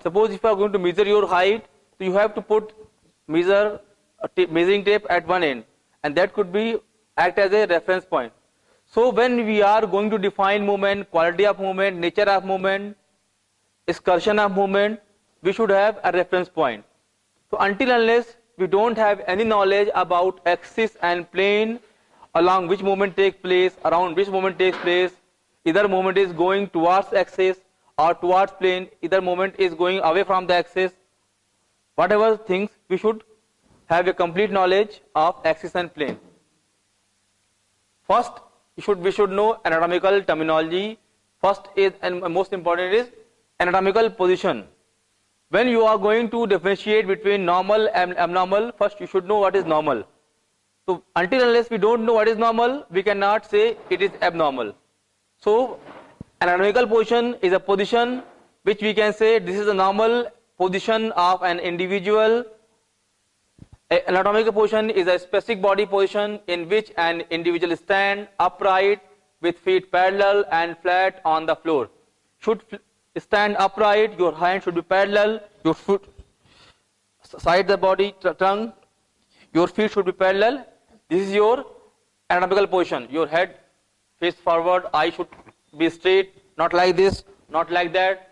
Suppose if you are going to measure your height, so you have to put measuring tape at one end, and that could be act as a reference point. So when we are going to define movement, quality of movement, nature of movement, excursion of movement, we should have a reference point. So until unless we don't have any knowledge about axis and plane along which movement takes place, around which movement takes place, either movement is going towards axis or towards plane, either movement is going away from the axis, whatever things, we should have a complete knowledge of axis and plane. First, we should know anatomical terminology. First is, and most important is, anatomical position. When you are going to differentiate between normal and abnormal, first you should know what is normal. So until unless we don't know what is normal, we cannot say it is abnormal. So anatomical position is a position which we can say this is a normal position of an individual. Anatomical position is a specific body position in which an individual stand upright with feet parallel and flat on the floor. Should stand upright, your hand should be parallel, your foot side the body, tongue, your feet should be parallel. This is your anatomical position. Your head face forward, eye should be straight, not like this, not like that.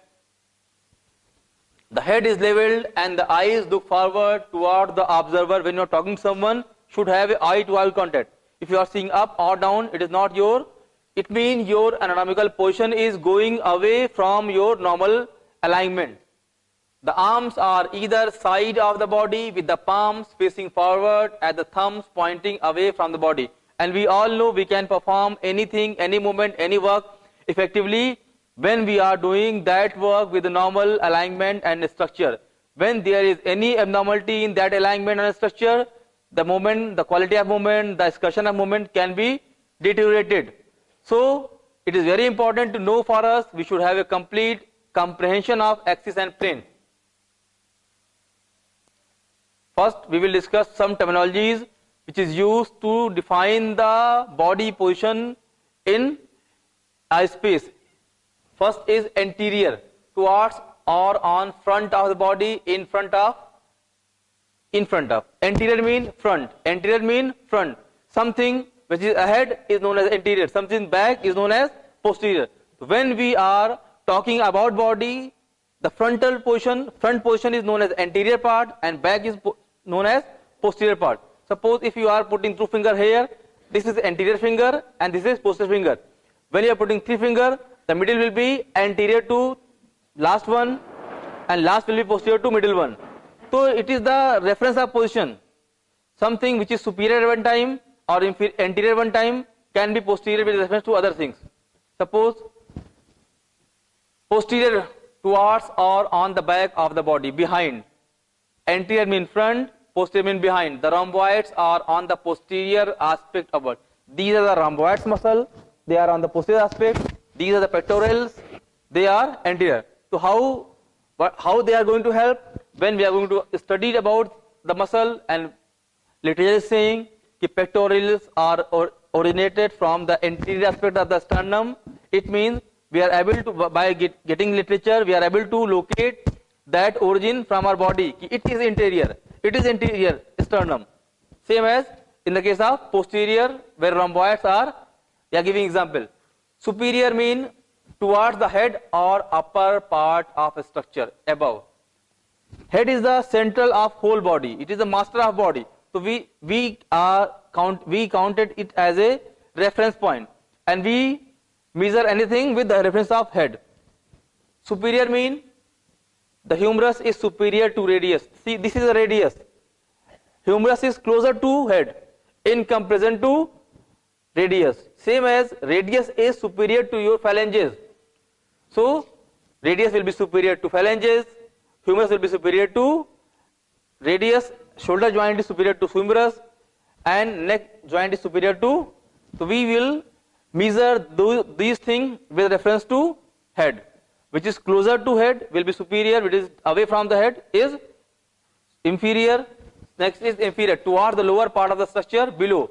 The head is leveled and the eyes look forward toward the observer. When you are talking to someone, should have eye to eye contact. If you are seeing up or down, it is not your, it means your anatomical position is going away from your normal alignment. The arms are either side of the body with the palms facing forward and the thumbs pointing away from the body. And we all know we can perform anything, any movement, any work effectively when we are doing that work with the normal alignment and structure. When there is any abnormality in that alignment and structure, the movement, the quality of movement, the excursion of movement can be deteriorated. So it is very important to know for us, we should have a complete comprehension of axis and plane. First, we will discuss some terminologies which is used to define the body position in a space. First is anterior, towards or on front of the body, in front of. Anterior mean front. Anterior mean front. Something which is ahead is known as anterior. Something back is known as posterior. When we are talking about body, the front position is known as anterior part and back is known as posterior part. Suppose if you are putting two finger here, this is anterior finger and this is posterior finger. When you are putting three finger, the middle will be anterior to last one and last will be posterior to middle one. So it is the reference of position. Something which is superior at one time or anterior one time can be posterior with reference to other things. Suppose posterior towards or on the back of the body, behind. Anterior mean front, posterior mean behind. The rhomboids are on the posterior aspect of it. These are the rhomboids muscle, they are on the posterior aspect. These are the pectorals, they are anterior. So how they are going to help? When we are going to study about the muscle, and literature is saying that pectorals are originated from the anterior aspect of the sternum. It means we are able to, by getting literature, we are able to locate that origin from our body. It is anterior. It is anterior sternum. Same as in the case of posterior, where rhomboids are. We are giving example. Superior mean towards the head or upper part of a structure, above. Head is the central of whole body. It is the master of body. So we counted it as a reference point, and we measure anything with the reference of head. Superior mean the humerus is superior to radius. See, this is the radius. Humerus is closer to head in comparison to radius. Same as radius is superior to your phalanges. So radius will be superior to phalanges, humerus will be superior to radius, shoulder joint is superior to humerus, and neck joint is superior to. So we will measure these things with reference to head. Which is closer to head will be superior, which is away from the head is inferior. Next is inferior, towards the lower part of the structure, below.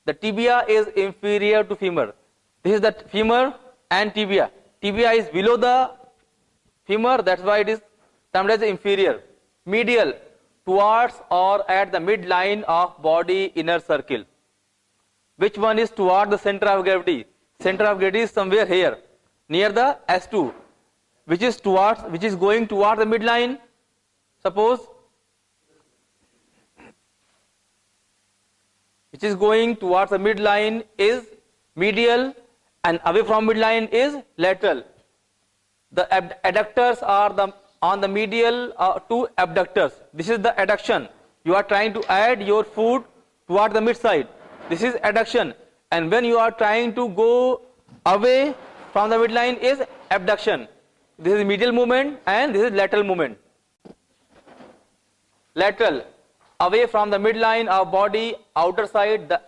The tibia is inferior to femur. This is the femur and tibia. Tibia is below the femur, that's why it is termed as inferior. Medial, towards or at the midline of body inner circle. Which one is toward the center of gravity? Center of gravity is somewhere here, near the S2. Which is going toward the midline? Suppose, which is going towards the midline is medial, and away from midline is lateral. The adductors are on the medial two abductors. This is the adduction. You are trying to add your food toward the mid side. This is adduction. And when you are trying to go away from the midline is abduction. This is medial movement and this is lateral movement. Lateral, away from the midline of body, outer side, the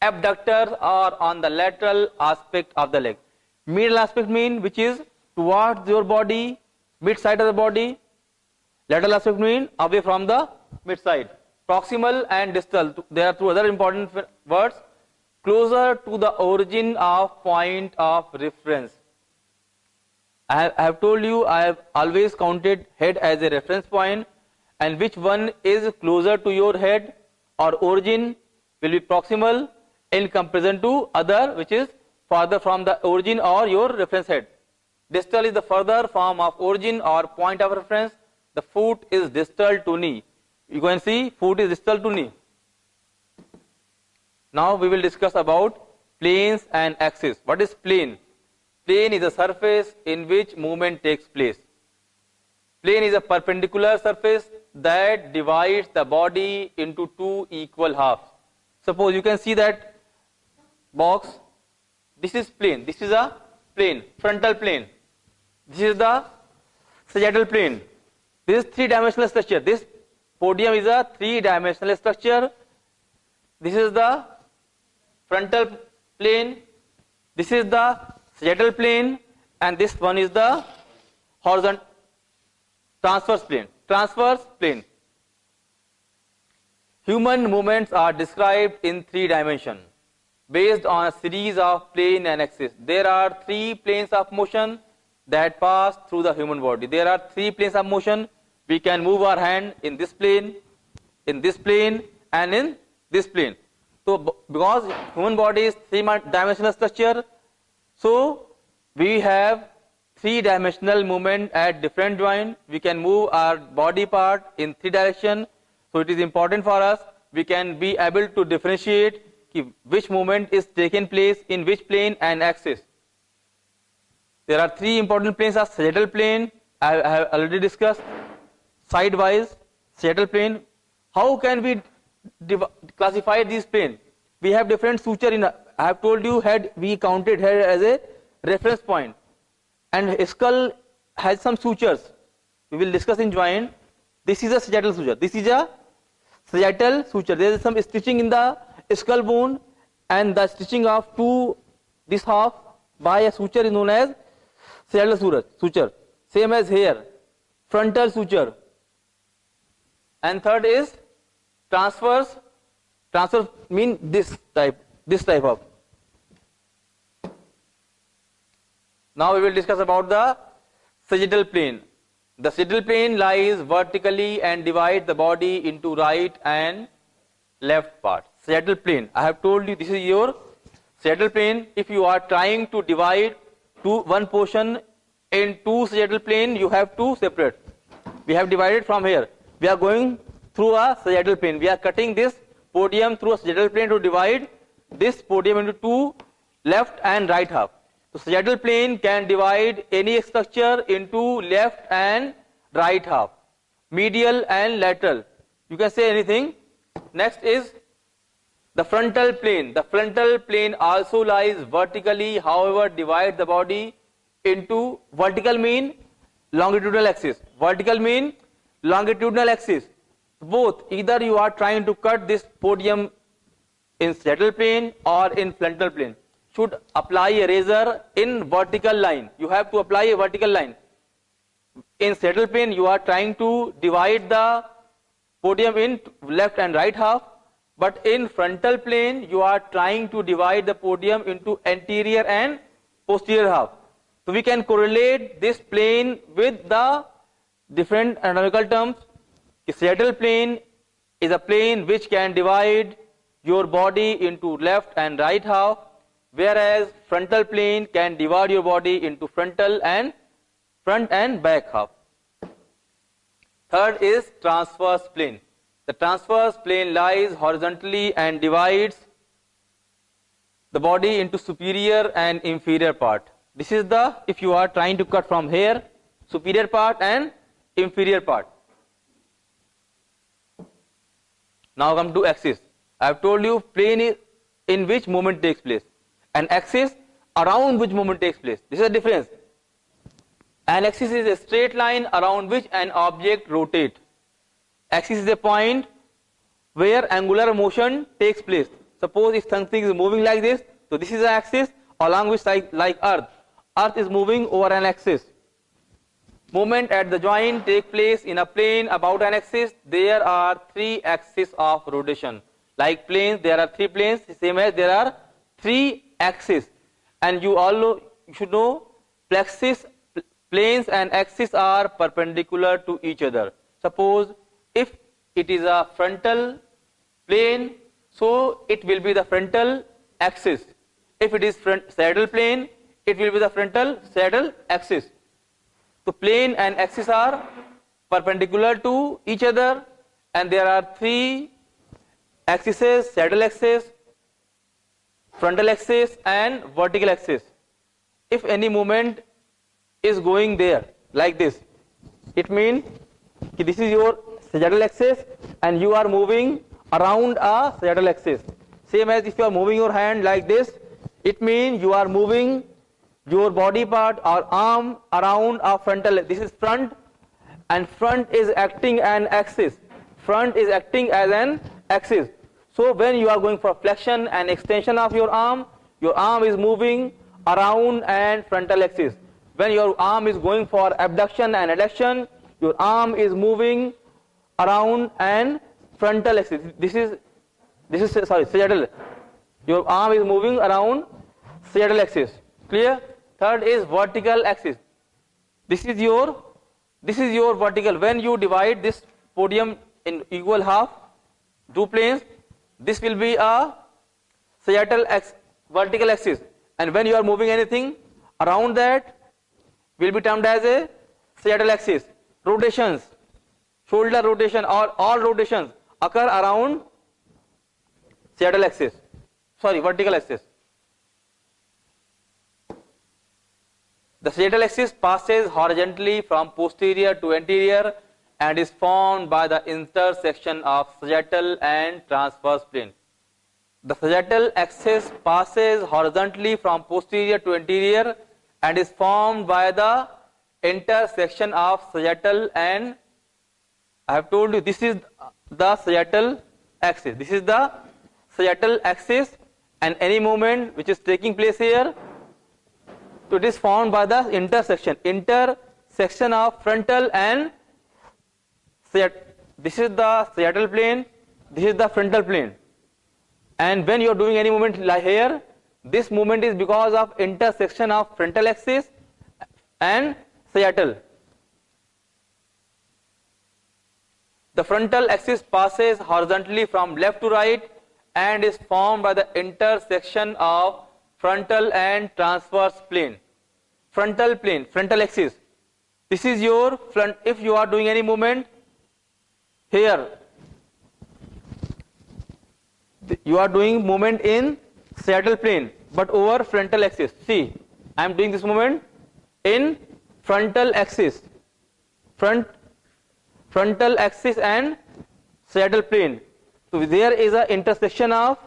abductors are on the lateral aspect of the leg. Medial aspect mean which is towards your body, mid side of the body. Lateral aspect mean away from the mid side. Proximal and distal, there are two other important words. Closer to the origin of point of reference. I have told you I have always counted head as a reference point, and which one is closer to your head or origin will be proximal in comparison to other which is farther from the origin or your reference head. Distal is the further form of origin or point of reference. The foot is distal to knee. You can see foot is distal to knee. Now we will discuss about planes and axis. What is plane? Plane is a surface in which movement takes place. Plane is a perpendicular surface that divides the body into two equal halves. Suppose you can see that box. This is plane. This is a plane, frontal plane. This is the sagittal plane. This is three-dimensional structure. This podium is a three-dimensional structure. This is the frontal plane. This is the sagittal plane, and this one is the horizontal transverse plane. Transverse plane. Human movements are described in three dimensions based on a series of plane and axis. There are three planes of motion that pass through the human body. There are three planes of motion. We can move our hand in this plane, and in this plane. So because human body is three-dimensional structure, so we have three-dimensional movement at different joint. We can move our body part in three direction. So it is important for us. We can be able to differentiate which movement is taken place in which plane and axis. There are three important planes of sagittal plane. I have already discussed. Sidewise, sagittal plane. How can we classify these planes? We have different suture in. I have told you head. We counted head as a reference point, and skull has some sutures. We will discuss in joint. This is a sagittal suture. This is a sagittal suture. There is some stitching in the skull bone, and the stitching of this half by a suture is known as sagittal suture. Same as here, frontal suture. And third is transverse. Transverse mean this type of. Now we will discuss about the sagittal plane. The sagittal plane lies vertically and divides the body into right and left part. Sagittal plane. I have told you this is your sagittal plane. If you are trying to divide one portion in two sagittal plane, you have to separate. We have divided from here. We are going through a sagittal plane. We are cutting this podium through a sagittal plane to divide this podium into two left and right half. So sagittal plane can divide any structure into left and right half, medial and lateral. You can say anything. Next is the frontal plane. The frontal plane also lies vertically, however divides the body into vertical mean longitudinal axis. Vertical mean longitudinal axis. Both, either you are trying to cut this podium in sagittal plane or in frontal plane, should apply a razor in vertical line. You have to apply a vertical line. In sagittal plane, you are trying to divide the podium in left and right half, but in frontal plane, you are trying to divide the podium into anterior and posterior half. So we can correlate this plane with the different anatomical terms. Sagittal plane is a plane which can divide your body into left and right half, whereas frontal plane can divide your body into frontal and front and back half. Third is transverse plane. The transverse plane lies horizontally and divides the body into superior and inferior part. This is the, if you are trying to cut from here, superior part and inferior part. Now come to axis. I have told you plane is in which movement takes place, and axis around which movement takes place. This is the difference. An axis is a straight line around which an object rotates. Axis is a point where angular motion takes place. Suppose if something is moving like this, so this is the axis along which, like Earth. Earth is moving over an axis. Movement at the joint take place in a plane about an axis. There are 3 axes of rotation. Like planes, there are 3 planes, same as there are 3 axes. And you should know plexus, planes and axes are perpendicular to each other. Suppose if it is a frontal plane, so it will be the frontal axis. If it is saddle plane, it will be the frontal saddle axis. So plane and axis are perpendicular to each other, and there are 3 axes: saddle axis, frontal axis and vertical axis. If any movement is going there like this, it means this is your saddle axis and you are moving around a saddle axis. Same as if you are moving your hand like this, it means you are moving your body part or arm around a frontal. This is front, and front is acting an axis. Front is acting as an axis. So when you are going for flexion and extension of your arm is moving around and frontal axis. When your arm is going for abduction and adduction, your arm is moving around and frontal axis. This is sagittal. Your arm is moving around sagittal axis. Clear? Third is vertical axis. This is your vertical. When you divide this podium in equal half, 2 planes, this will be a sagittal vertical axis, and when you are moving anything around that will be termed as a sagittal axis. Rotations, shoulder rotation or all rotations occur around sagittal axis, vertical axis. The sagittal axis passes horizontally from posterior to anterior and is formed by the intersection of sagittal and transverse plane. The sagittal axis passes horizontally from posterior to anterior and is formed by the intersection of sagittal and, I have told you, this is the sagittal axis. This is the sagittal axis, and any movement which is taking place here, so it is formed by the intersection of frontal and sagittal. This is the sagittal plane, this is the frontal plane. And when you are doing any movement like here, this movement is because of intersection of frontal axis and sagittal. The frontal axis passes horizontally from left to right and is formed by the intersection of frontal and transverse plane. Frontal plane, frontal axis. This is your front. If you are doing any movement here, you are doing movement in sagittal plane but over frontal axis. See, I am doing this movement in frontal axis, frontal axis and sagittal plane. So there is a intersection of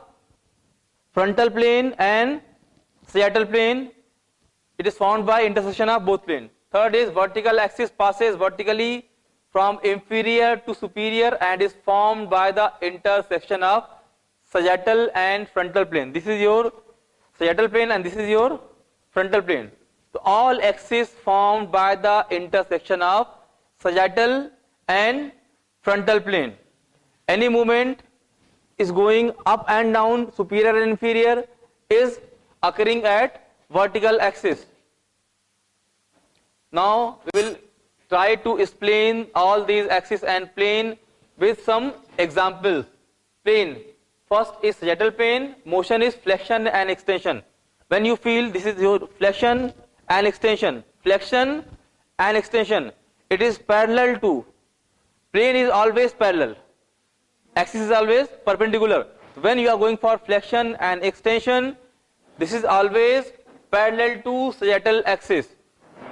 frontal plane and sagittal plane. It is formed by intersection of both planes. Third is vertical axis passes vertically from inferior to superior and is formed by the intersection of sagittal and frontal plane. This is your sagittal plane and this is your frontal plane. So all axes formed by the intersection of sagittal and frontal plane. Any movement is going up and down, superior and inferior, is occurring at vertical axis. Now we will try to explain all these axes and plane with some examples. Plane. First is sagittal plane. Motion is flexion and extension. When you feel this is your flexion and extension. Flexion and extension. It is parallel to. Plane is always parallel. Axis is always perpendicular. When you are going for flexion and extension, this is always parallel to sagittal axis.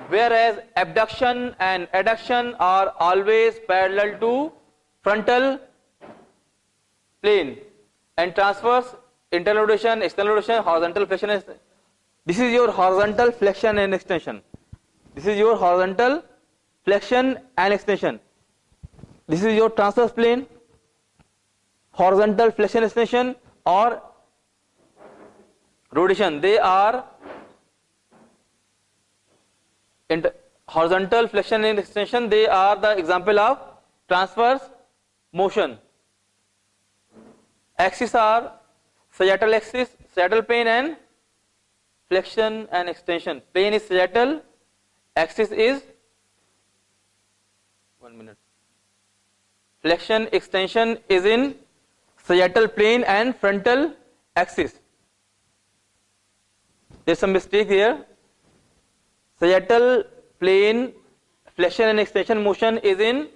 Whereas abduction and adduction are always parallel to frontal plane. And transverse, internal rotation, external rotation, horizontal flexion. This is your horizontal flexion and extension. This is your horizontal flexion and extension. This is your transverse plane, horizontal flexion extension or rotation. They are horizontal flexion and extension. They are the example of transverse motion. Axes are sagittal axis, sagittal plane and flexion and extension. Plane is sagittal, axis is 1 minute. Flexion extension is in sagittal plane and frontal axis. There's some mistake here. Sagittal plane flexion and extension motion is in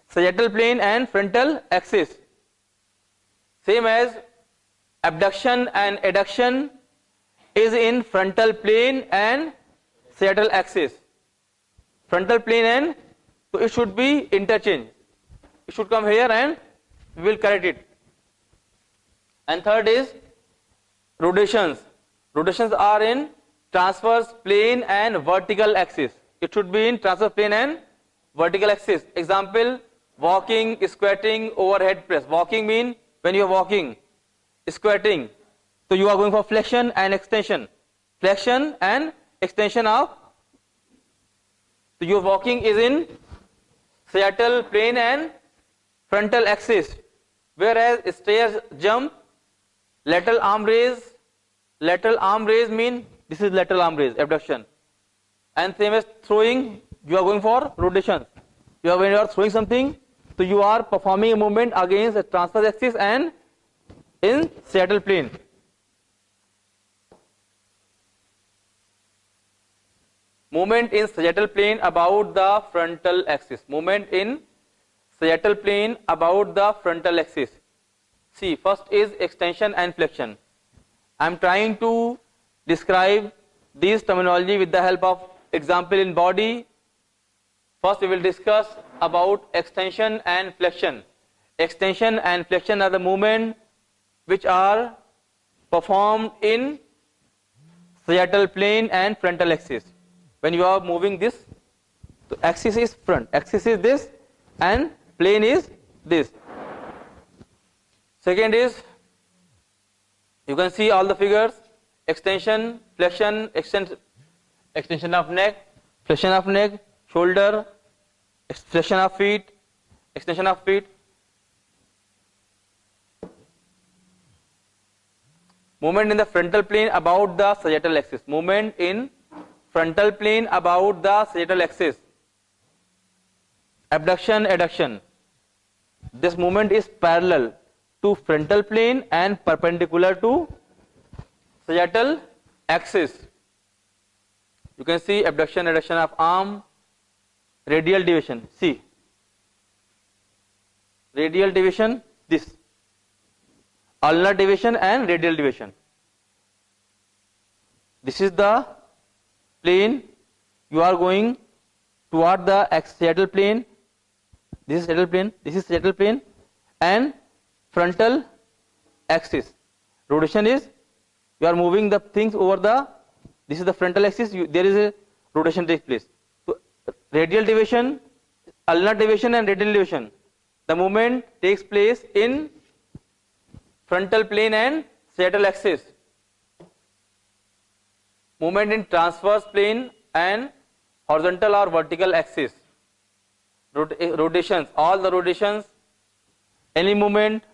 sagittal plane and frontal axis. Same as abduction and adduction is in frontal plane and sagittal axis. Frontal plane and so it should be interchange. It should come here and we will correct it. And third is rotations. Rotations are in transverse plane and vertical axis. It should be in transverse plane and vertical axis. Example, walking, squatting, overhead press. Walking means when you are walking, squatting. So you are going for flexion and extension. Flexion and extension of. So your walking is in sagittal plane and frontal axis. Whereas stairs jump, lateral arm raise mean this is lateral arm raise, abduction. And same as throwing, you are going for rotation. When you are throwing something, so you are performing a movement against the transverse axis and in sagittal plane. Movement in sagittal plane about the frontal axis. Movement in sagittal plane about the frontal axis. See, first is extension and flexion. I am trying to describe these terminology with the help of example in body. First we will discuss about extension and flexion. Extension and flexion are the movement which are performed in sagittal plane and frontal axis. When you are moving this, the axis is front, axis is this and plane is this. Second is, you can see all the figures, extension, flexion, extension of neck, flexion of neck, shoulder, flexion of feet, extension of feet. Movement in the frontal plane about the sagittal axis. Movement in frontal plane about the sagittal axis. Abduction, adduction. This movement is parallel to frontal plane and perpendicular to sagittal axis. You can see abduction, adduction of arm, radial deviation. See, radial deviation, this. Ulnar deviation and radial deviation. This is the plane. You are going toward the sagittal plane. This is sagittal plane. This is sagittal plane and frontal axis. Rotation is you are moving the things over the. This is the frontal axis. There is a rotation takes place. So, radial deviation, ulnar deviation and radial deviation. The movement takes place in frontal plane and sagittal axis. Movement in transverse plane and horizontal or vertical axis. Rotations, all the rotations, any movement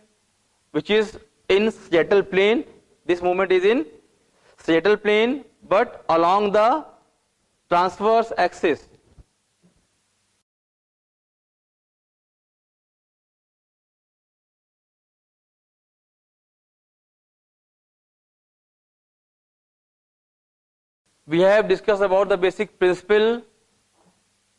which is in sagittal plane, this movement is in sagittal plane but along the transverse axis. We have discussed about the basic principle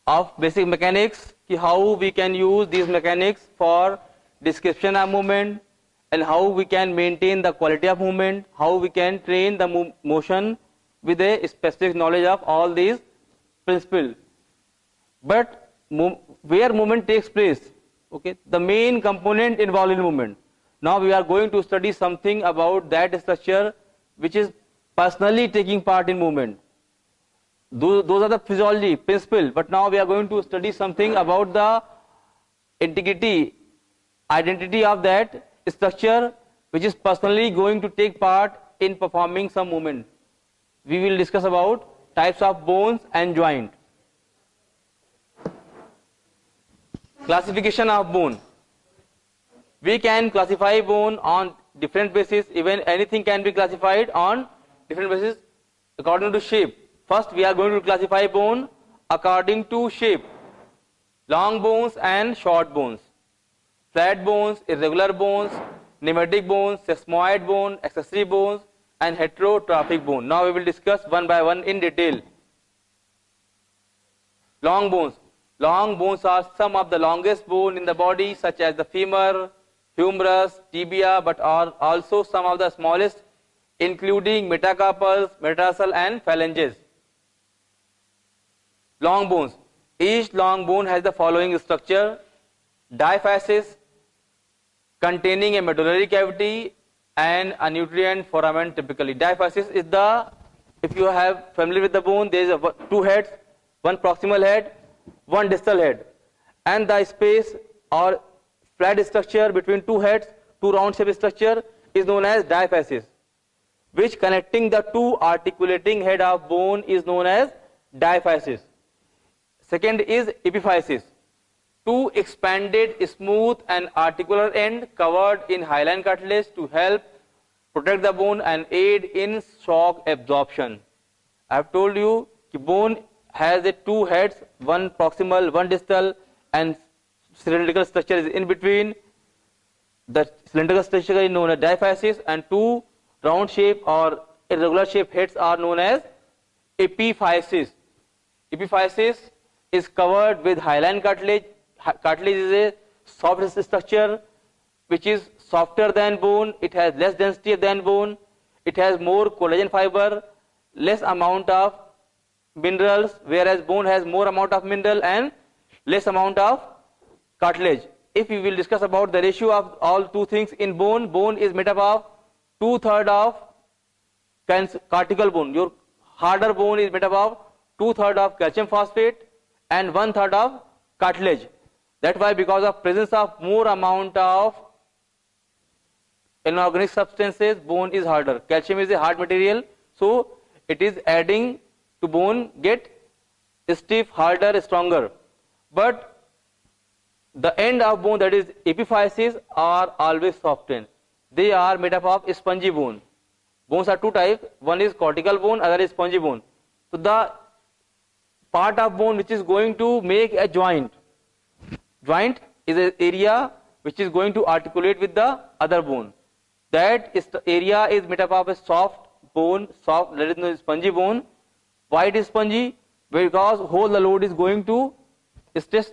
of basic mechanics, how we can use these mechanics for description of movement, and how we can maintain the quality of movement, how we can train the motion with a specific knowledge of all these principles. But where movement takes place, okay, the main component involved in movement. Now we are going to study something about that structure which is personally taking part in movement. Those are the physiology principle, but now we are going to study something about the integrity, identity of that structure which is personally going to take part in performing some movement. We will discuss about types of bones and joint. Classification of bone. We can classify bone on different basis. Even anything can be classified on different basis according to shape. First, we are going to classify bone according to shape. Long bones and short bones. Flat bones, irregular bones, pneumatic bones, sesamoid bone, accessory bones, and heterotrophic bone. Now we will discuss one by one in detail. Long bones. Long bones are some of the longest bone in the body, such as the femur, humerus, tibia, but are also some of the smallest, including metacarpals, metatarsal, and phalanges. Long bones. Each long bone has the following structure: diaphysis, containing a medullary cavity and a nutrient foramen typically. Diaphysis is the, if you have familiar with the bone, there is two heads, one proximal head, one distal head, and the space or flat structure between two heads, two round shaped structure, is known as diaphysis, which connecting the two articulating head of bone is known as diaphysis. Second is epiphysis. Two expanded, smooth and articular end covered in hyaline cartilage to help protect the bone and aid in shock absorption. I have told you that bone has two heads, one proximal, one distal, and cylindrical structure is in between. The cylindrical structure is known as diaphysis, and two round shape or irregular shape heads are known as epiphysis. Epiphysis is covered with hyaline cartilage. Cartilage is a soft structure which is softer than bone. It has less density than bone. It has more collagen fiber, less amount of minerals, whereas bone has more amount of mineral and less amount of cartilage. If we will discuss about the ratio of all two things in bone, bone is made up of 2/3 of cortical bone. Your harder bone is made up of 2/3 of calcium phosphate and 1/3 of cartilage. That's why, because of presence of more amount of inorganic substances, bone is harder. Calcium is a hard material, so it is adding to bone get stiff, harder, stronger. But the end of bone, that is epiphysis, are always softened. They are made up of spongy bone. Bones are two types. One is cortical bone, other is spongy bone. So the part of bone which is going to make a joint. Joint is an area which is going to articulate with the other bone. That area is made up of a soft bone, soft, that is no spongy bone. Why it is spongy? Because whole the load is going to stress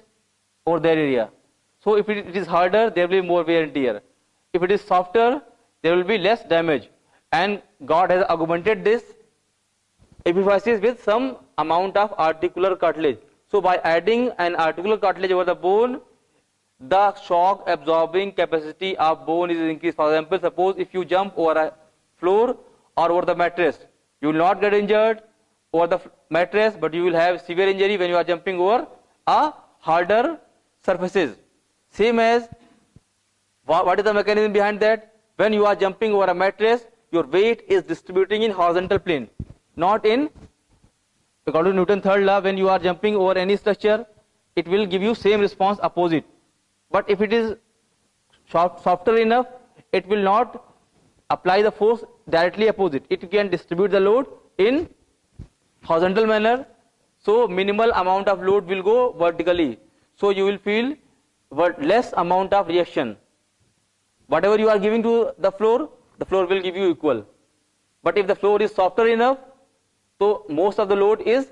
over that area. So if it is harder, there will be more wear and tear. If it is softer, there will be less damage. And God has augmented this epiphysis with some amount of articular cartilage. So by adding an articular cartilage over the bone, the shock absorbing capacity of bone is increased. For example, suppose if you jump over a floor or over the mattress, you will not get injured over the mattress, but you will have severe injury when you are jumping over a harder surfaces. Same as, what is the mechanism behind that? When you are jumping over a mattress, your weight is distributing in horizontal plane, not in, according to Newton's third law, when you are jumping over any structure, it will give you same response opposite. But if it is softer enough, it will not apply the force directly opposite. It can distribute the load in horizontal manner, so minimal amount of load will go vertically. So you will feel less amount of reaction. Whatever you are giving to the floor will give you equal. But if the floor is softer enough, So most of the load is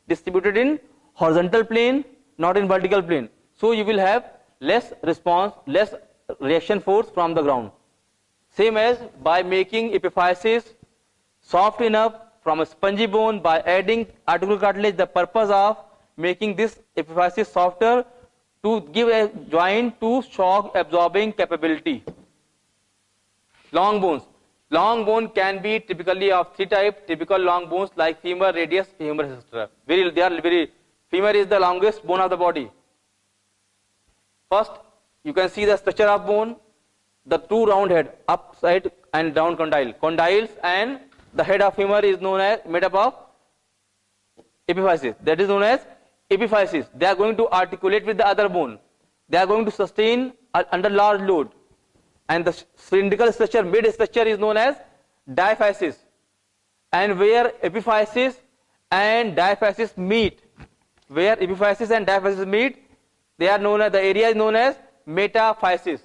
distributed in horizontal plane, not in vertical plane. So you will have less response, less reaction force from the ground. Same as by making epiphysis soft enough from a spongy bone by adding articular cartilage, the purpose of making this epiphysis softer to give a joint to shock absorbing capability. Long bones. Long bone can be typically of three types. Typical long bones like femur, radius, humerus, etc. Femur is the longest bone of the body. First, you can see the structure of bone, the two round head, upside and down condyle. Condyles and the head of femur is known as made up of epiphysis. That is known as epiphysis. They are going to articulate with the other bone. They are going to sustain under large load. And the cylindrical structure, mid structure is known as diaphysis. And where epiphysis and diaphysis meet, they are known as, the area is known as metaphysis.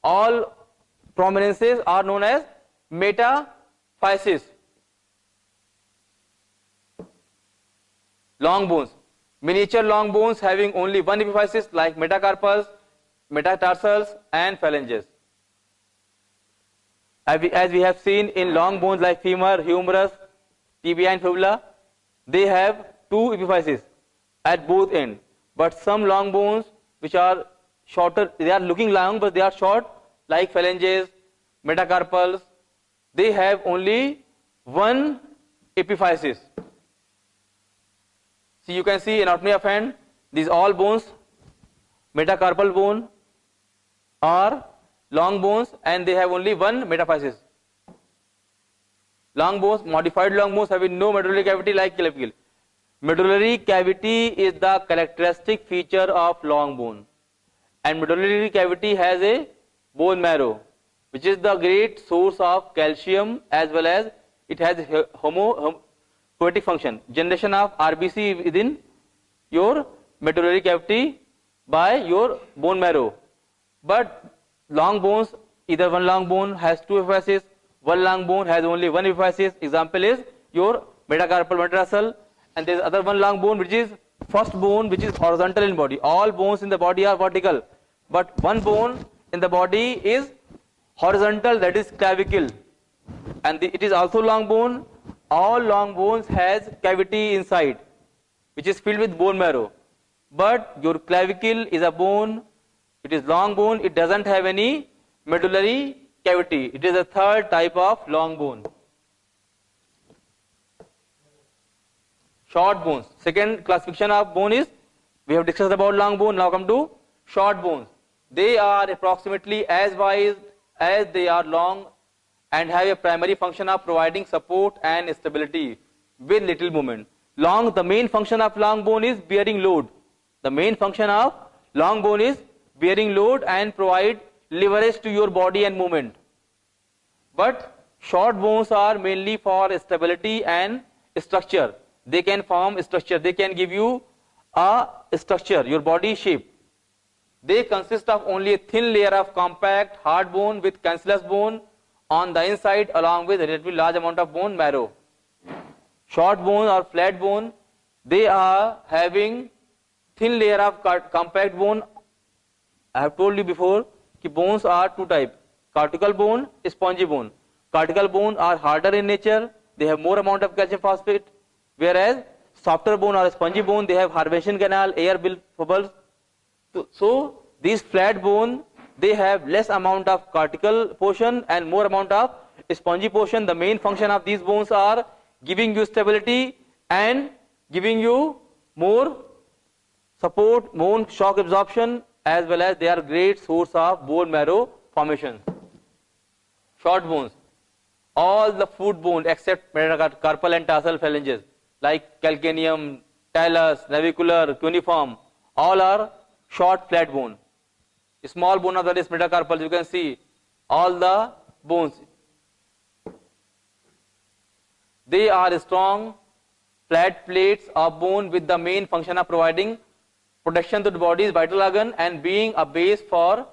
All prominences are known as metaphysis. Long bones. Miniature long bones having only one epiphysis like metacarpals, metatarsals and phalanges. As we have seen in long bones like femur, humerus, tibia and fibula, they have two epiphyses at both ends. But some long bones which are shorter, they are looking long but they are short like phalanges, metacarpals, they have only one epiphysis. So you can see anatomy of hand, these all bones, metacarpal bone are long bones and they have only one metaphysis. Long bones, modified long bones having no medullary cavity like clavicle. Medullary cavity is the characteristic feature of long bone. And medullary cavity has a bone marrow, which is the great source of calcium as well as it has homeostatic function. Generation of RBC within your medullary cavity by your bone marrow. But long bones, either one long bone has two epiphyses, one long bone has only one epiphysis. Example is your metacarpal metatarsal, and there is other one long bone which is first bone which is horizontal in body. All bones in the body are vertical, but one bone in the body is horizontal, that is clavicle, and it is also long bone. All long bones has cavity inside which is filled with bone marrow, but your clavicle is a bone, it is long bone, it doesn't have any medullary cavity. It is a third type of long bone. Short bones. Second classification of bone is, we have discussed about long bone, now come to short bones. They are approximately as wide as they are long and have a primary function of providing support and stability with little movement. The main function of long bone is bearing load. The main function of long bone is bearing load and provide leverage to your body and movement. But short bones are mainly for stability and structure. They can form structure, they can give you a structure, your body shape. They consist of only a thin layer of compact hard bone with cancellous bone on the inside along with a relatively large amount of bone marrow. Short bone or flat bone, they are having thin layer of compact bone. I have told you before that bones are two types, cortical bone, spongy bone. Cortical bone are harder in nature, they have more amount of calcium phosphate, whereas softer bone or spongy bone, they have Harvesian canal, air bubbles. So these flat bone, they have less amount of cortical portion and more amount of spongy portion. The main function of these bones are giving you stability and giving you more support, bone shock absorption, as well as they are great source of bone marrow formation. Short bones. All the foot bones except metacarpal and tarsal phalanges like calcaneum, talus, navicular, cuneiform, all are short flat bone. Small bone of that is metacarpal. You can see all the bones. They are strong flat plates of bone with the main function of providing protection to the body's vital organ and being a base for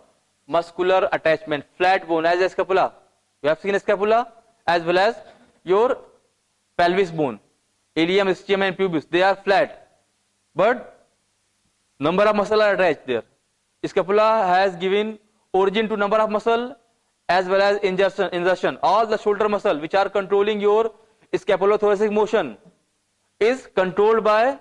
muscular attachment. Flat bone as a scapula. You have seen a scapula as well as your pelvis bone. ilium, ischium and pubis, they are flat, but number of muscle are attached there. Scapula has given origin to number of muscle as well as insertion. All the shoulder muscle which are controlling your scapulothoracic motion is controlled by,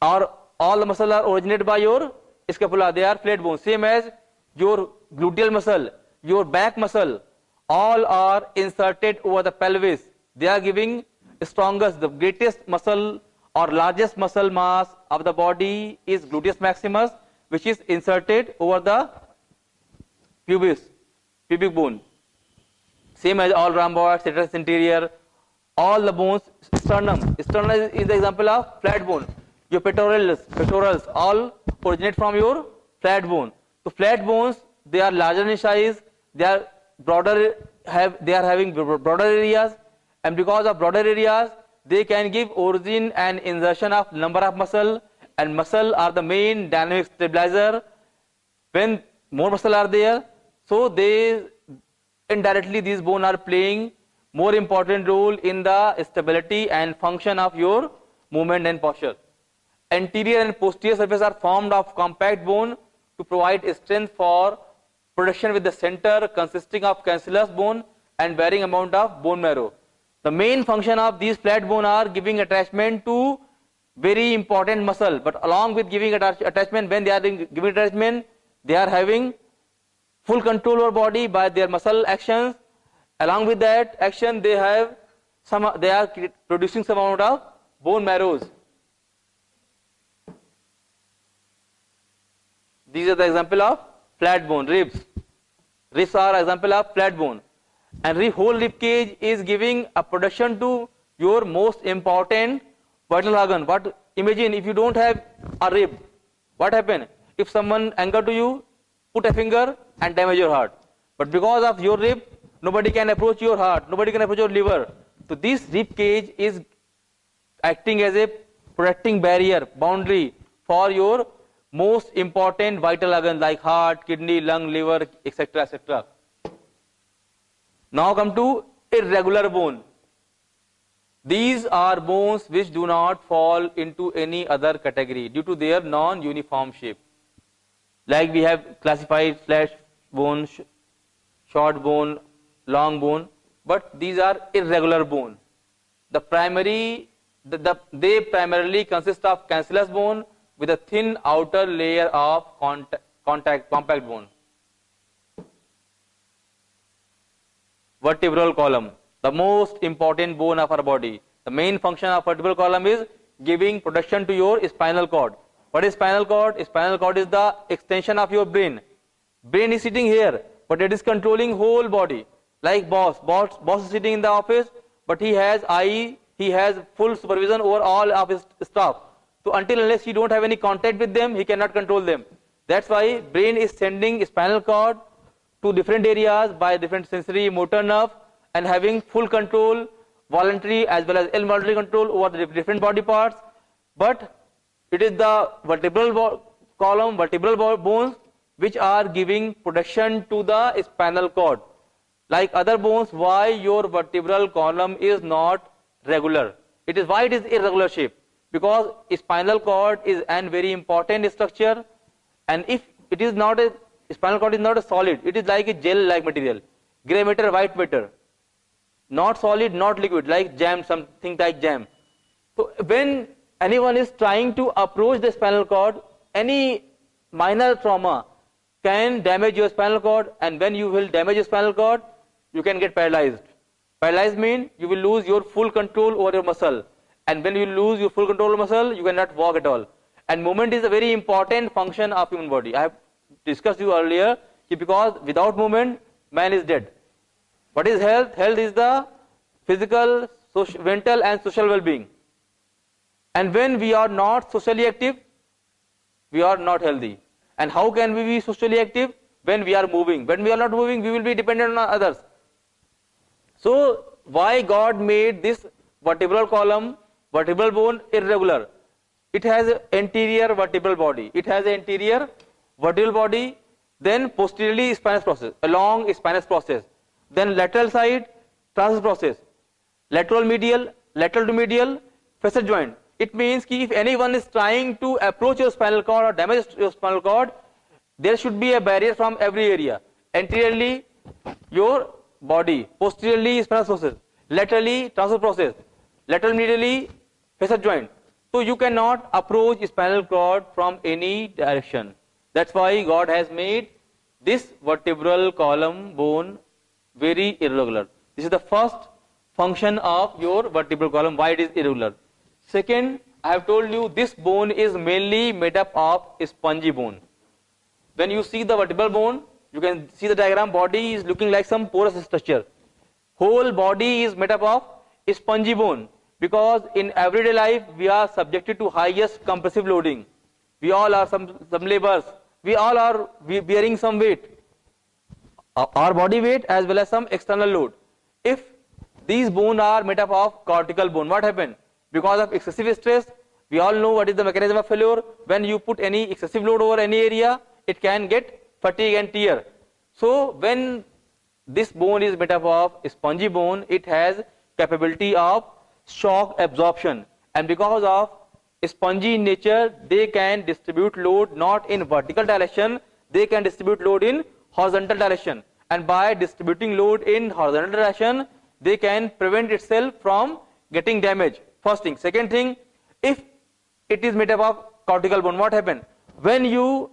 or all the muscle are originated by your scapula. They are flat bones. Same as your gluteal muscle, your back muscle, all are inserted over the pelvis. They are giving strongest, the greatest muscle or largest muscle mass of the body is gluteus maximus, which is inserted over the pubic bone. Same as all rhomboids, serratus anterior, all the bones, sternum. Sternum is the example of flat bone. Your pectorals all originate from your flat bone. So flat bones, they are larger in size, they are broader, they are having broader areas, and because of broader areas, they can give origin and insertion of number of muscle, and muscle are the main dynamic stabilizer. When more muscle are there, so they indirectly these bones are playing more important role in the stability and function of your movement and posture. Anterior and posterior surface are formed of compact bone to provide strength for protection with the center consisting of cancellous bone and bearing amount of bone marrow. The main function of these flat bone are giving attachment to very important muscle, but along with giving attachment, when they are giving attachment, they are having full control over body by their muscle actions. Along with that action, they are producing some amount of bone marrows. These are the example of flat bone. Ribs. Ribs are example of flat bone. And whole rib cage is giving a protection to your most important vital organ. But imagine if you don't have a rib, what happen? If someone anger to you, put a finger and damage your heart. But because of your rib, nobody can approach your heart, nobody can approach your liver. So this rib cage is acting as a protecting barrier, boundary for your most important vital organs like heart, kidney, lung, liver, etc., etc. Now come to irregular bone. These are bones which do not fall into any other category due to their non-uniform shape. Like we have classified flat bone, short bone, long bone, but these are irregular bone. They primarily consist of cancellous bone with a thin outer layer of compact bone. Vertebral column, the most important bone of our body. The main function of vertebral column is giving protection to your spinal cord. What is spinal cord? Spinal cord is the extension of your brain. Brain is sitting here, but it is controlling whole body. Like boss is sitting in the office, but he has full supervision over all of his staff. So unless you don't have any contact with them, he cannot control them. That's why brain is sending spinal cord to different areas by different sensory motor nerve and having full control, voluntary as well as involuntary control over the different body parts. But it is the vertebral column, vertebral bones which are giving protection to the spinal cord. Like other bones, why your vertebral column is not regular? Why it is irregular shape? Because spinal cord is a very important structure, and if it is not a spinal cord is not a solid, it is like a gel-like material, grey matter, white matter, not solid, not liquid, like jam, something like jam. So when anyone is trying to approach the spinal cord, any minor trauma can damage your spinal cord, and when you will damage your spinal cord, you can get paralyzed. Paralyzed means you will lose your full control over your muscle, and when you lose your full control over muscle, you cannot walk at all. And movement is a very important function of human body. I have discussed you earlier, because without movement, man is dead. What is health? Health is the physical, mental and social well-being. And when we are not socially active, we are not healthy. And how can we be socially active? When we are moving. When we are not moving, we will be dependent on others. So why God made this vertebral column, vertebral bone irregular? It has anterior vertebral body. It has anterior vertebral body, then posteriorly spinous process, along spinous process, then lateral side transverse process, lateral medial lateral to medial, facet joint. It means कि if anyone is trying to approach your spinal cord or damage your spinal cord, there should be a barrier from every area. Anteriorly, your body. Posteriorly, spinal process. Laterally, transverse process. Lateral medially, facet joint. So you cannot approach spinal cord from any direction. That's why God has made this vertebral column bone very irregular. This is the first function of your vertebral column, why it is irregular. Second, I have told you this bone is mainly made up of spongy bone. When you see the vertebral bone, you can see the diagram, body is looking like some porous structure. Whole body is made up of spongy bone, because in everyday life we are subjected to highest compressive loading. We all are some laborers. We all are bearing some weight, our body weight as well as some external load. If these bones are made up of cortical bone, what happened? Because of excessive stress, we all know what is the mechanism of failure. When you put any excessive load over any area, it can get fatigue and tear. So when this bone is made up of spongy bone, it has capability of shock absorption, and because of spongy in nature, they can distribute load not in vertical direction, they can distribute load in horizontal direction, and by distributing load in horizontal direction, they can prevent itself from getting damage. First thing. Second thing, if it is made up of cortical bone, what happens? When you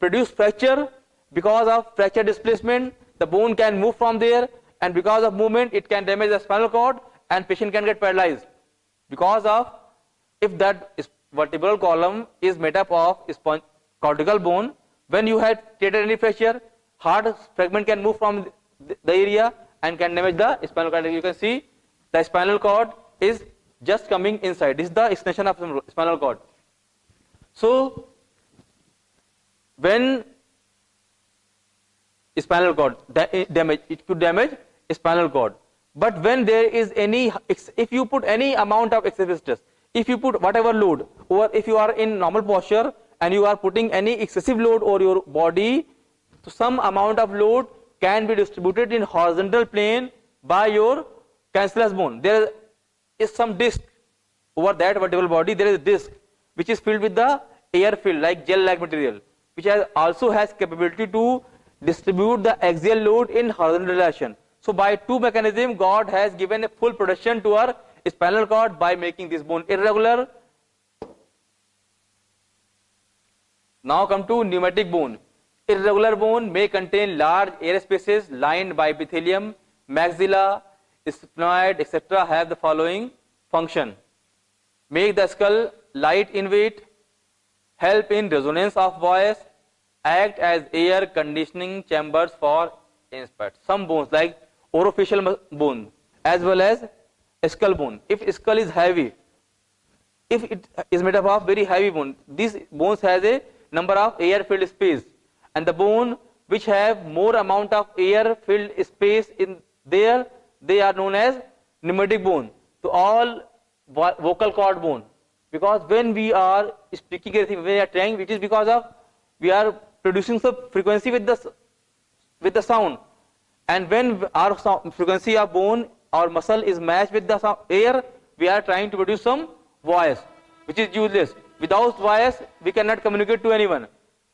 produce fracture, because of fracture displacement, the bone can move from there, and because of movement, it can damage the spinal cord, and patient can get paralyzed. Because of, if that vertebral column is made up of cortical bone, when you had created any fracture, hard fragment can move from the area and can damage the spinal cord. You can see the spinal cord is just coming inside. This is the extension of spinal cord. So when spinal cord damage, it could damage spinal cord. But when there is any, if you put any amount of excessive stress, if you put whatever load, or if you are in normal posture and you are putting any excessive load over your body, so some amount of load can be distributed in horizontal plane by your cancellous bone. There is some disc over that vertebral body. There is a disc which is filled with the air filled like gel-like material, which also has capability to distribute the axial load in horizontal direction. So by two mechanisms, God has given a full protection to our spinal cord by making this bone irregular. Now come to pneumatic bone. Irregular bone may contain large air spaces lined by epithelium, maxilla, sphenoid, etc. have the following function: make the skull light in weight, help in resonance of voice, act as air conditioning chambers for inspect. Some bones like orofacial bone as well as skull bone. If skull is heavy, if it is made up of very heavy bone, these bones has a number of air filled space, and the bone which have more amount of air filled space in there, they are known as pneumatic bone. So all vocal cord bone, because when we are speaking anything, when we are trying, it is because of we are producing some frequency with the sound, and when our frequency of bone or muscle is matched with the air, we are trying to produce some voice, which is useless. Without voice, we cannot communicate to anyone.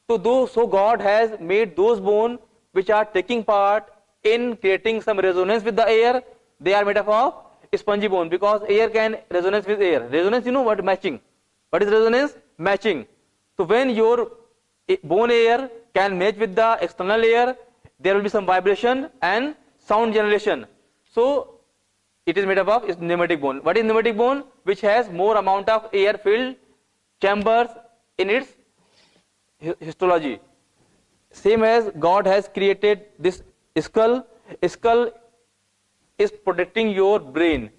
So God has made those bones which are taking part in creating some resonance with the air. They are made up of spongy bone, because air can resonance with air. Resonance, you know what? Matching. What is resonance? Matching. So when your bone air can match with the external air, there will be some vibration and sound generation. So it is made up of pneumatic bone. What is pneumatic bone? Which has more amount of air filled chambers in its histology. Same as God has created this skull. Skull is protecting your brain,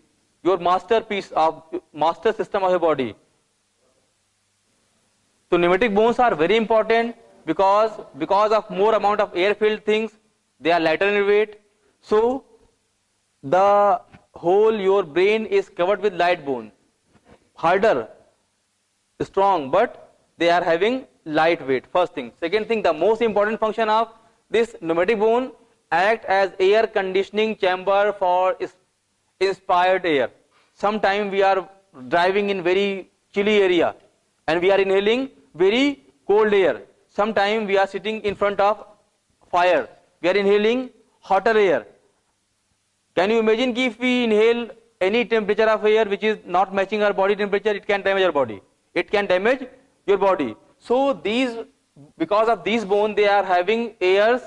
your masterpiece of master system of your body. So pneumatic bones are very important because of more amount of air filled things, they are lighter in weight. So the whole your brain is covered with light bone, harder, strong, but they are having light weight. First thing. Second thing, the most important function of this pneumatic bone, act as air conditioning chamber for inspired air. Sometimes we are driving in very chilly area and we are inhaling very cold air. Sometimes we are sitting in front of fire, we are inhaling hotter air. Can you imagine if we inhale any temperature of air which is not matching our body temperature, it can damage our body. It can damage your body. So these, because of these bones, they are having airs.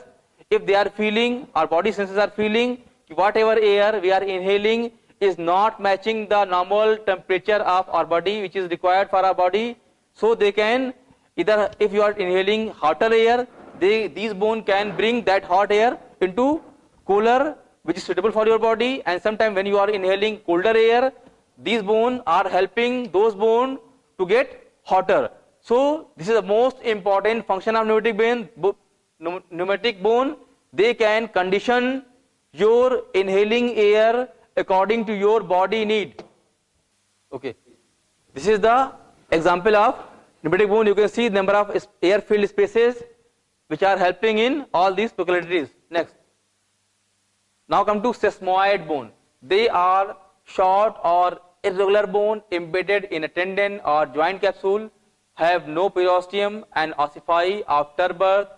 If they are feeling, our body senses are feeling, whatever air we are inhaling is not matching the normal temperature of our body which is required for our body. So they can, either if you are inhaling hotter air, these bones can bring that hot air into cooler which is suitable for your body, and sometimes when you are inhaling colder air, these bones are helping those bones to get hotter. So this is the most important function of pneumatic bone. They can condition your inhaling air according to your body need. Okay, this is the example of pneumatic bone. You can see the number of air filled spaces which are helping in all these peculiarities. Next. Now come to sesamoid bone. They are short or irregular bone embedded in a tendon or joint capsule, have no periosteum and ossify after birth,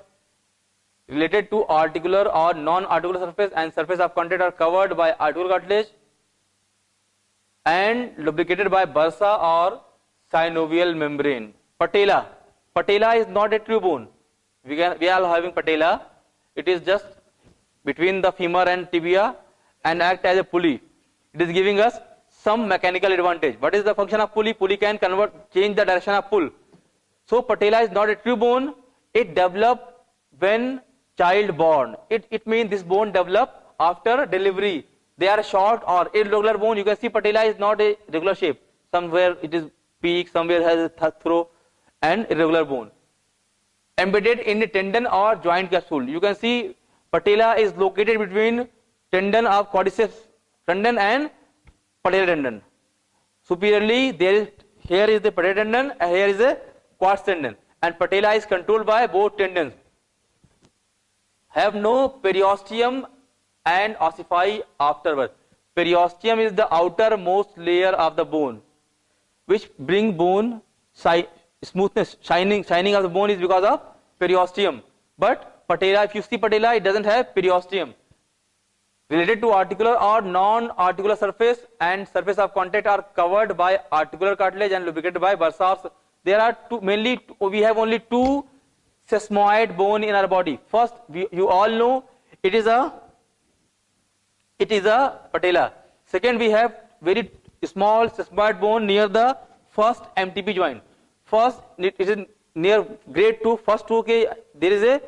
related to articular or non-articular surface, and surface of contact are covered by articular cartilage and lubricated by bursa or synovial membrane. Patella. Patella is not a true bone. We are having patella. It is just between the femur and tibia and act as a pulley. It is giving us some mechanical advantage. What is the function of pulley? Pulley can change the direction of pull. So patella is not a true bone. It develops when child born. It means this bone develop after delivery. They are short or irregular bone. You can see patella is not a regular shape. Somewhere it is peak, somewhere has a throw, and irregular bone. Embedded in a tendon or joint capsule. You can see patella is located between tendon of quadriceps tendon and patellar tendon. Superiorly, here is the patellar tendon and here is a quads tendon, and patella is controlled by both tendons. Have no periosteum and ossify afterwards. Periosteum is the outermost layer of the bone, which bring bone smoothness. Shining of the bone is because of periosteum. But patella, if you see patella, it doesn't have periosteum. Related to articular or non-articular surface, and surface of contact are covered by articular cartilage and lubricated by bursa. There are we have only two sesamoid bone in our body. First, you all know it is a patella. Second, we have very small sesamoid bone near the first MTP joint. First, it is near grade 2, first 2K, there is a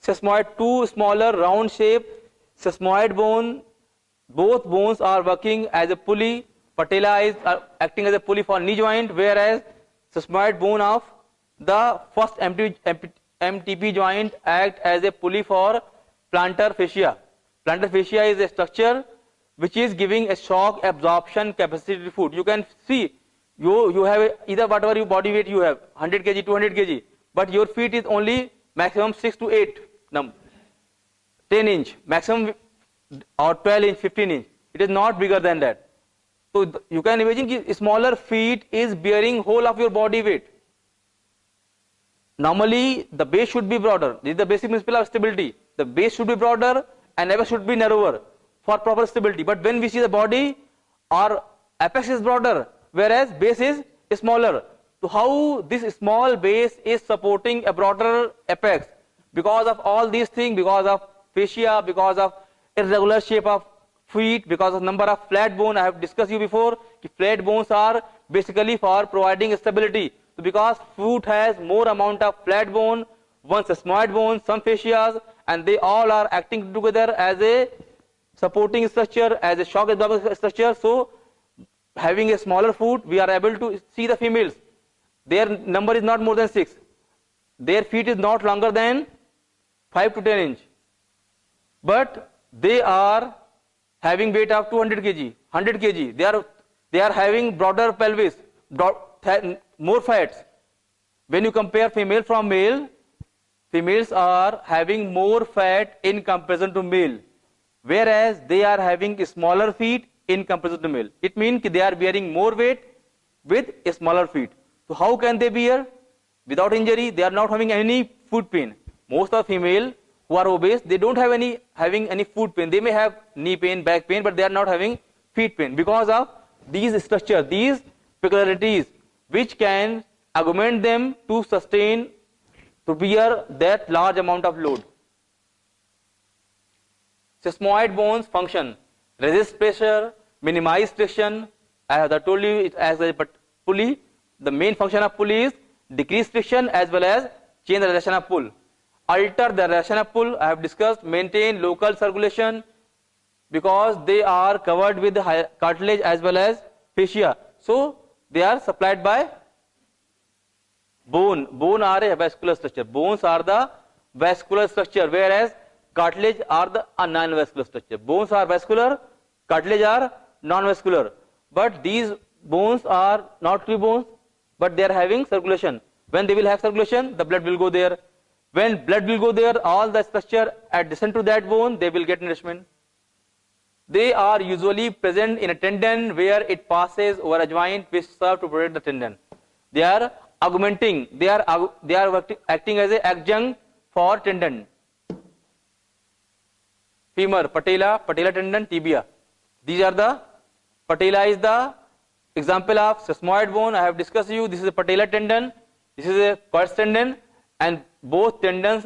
sesamoid, two smaller round shape sesamoid bone. Both bones are working as a pulley. Patella is acting as a pulley for knee joint, whereas sesamoid bone of the first MTP joint act as a pulley for plantar fascia. Plantar fascia is a structure which is giving a shock absorption capacity to foot. You can see you have either whatever your body weight you have, 100 kg, 200 kg, but your feet is only maximum 6 to 8, 10 inch, maximum, or 12 inch, 15 inch. It is not bigger than that. So you can imagine smaller feet is bearing whole of your body weight. Normally the base should be broader. This is the basic principle of stability. The base should be broader and apex should be narrower for proper stability. But when we see the body, our apex is broader, whereas base is smaller. So how this small base is supporting a broader apex? Because of all these things, because of fascia, because of irregular shape of feet, because of number of flat bone. I have discussed you before, flat bones are basically for providing stability. So because foot has more amount of flat bone, one sesamoid bone, some fascias, and they all are acting together as a supporting structure, as a shock absorbing structure. So having a smaller foot, we are able to see the females. Their number is not more than 6. Their feet is not longer than 5 to 10 inch. But they are having weight of 200 kg, 100 kg. They are having broader pelvis, more fats. When you compare female from male, females are having more fat in comparison to male, whereas they are having smaller feet in comparison to male. It means they are bearing more weight with a smaller feet. So how can they bear without injury? They are not having any foot pain. Most of female who are obese, they don't have having any foot pain. They may have knee pain, back pain, but they are not having feet pain because of these structures, these peculiarities, which can augment them to sustain, to bear that large amount of load. Sesamoid bones function: resist pressure, minimize friction. I have told you it as a pulley. The main function of pulley is decrease friction as well as change the direction of pull. Alter the direction of pull, I have discussed. Maintain local circulation because they are covered with cartilage as well as fascia. So they are supplied by bone. Bone are a vascular structure. Bones are the vascular structure, whereas cartilage are the non-vascular structure. Bones are vascular, cartilage are non-vascular. But these bones are not true bones, but they are having circulation. When they will have circulation, the blood will go there. When blood will go there, all the structure adjacent to that bone, they will get nourishment. They are usually present in a tendon where it passes over a joint which serve to protect the tendon. They are augmenting, they are acting as an adjunct for tendon. Femur, patella, patella tendon, tibia. These are the, patella is the example of sesamoid bone. I have discussed you. This is a patella tendon, this is a quads tendon, and both tendons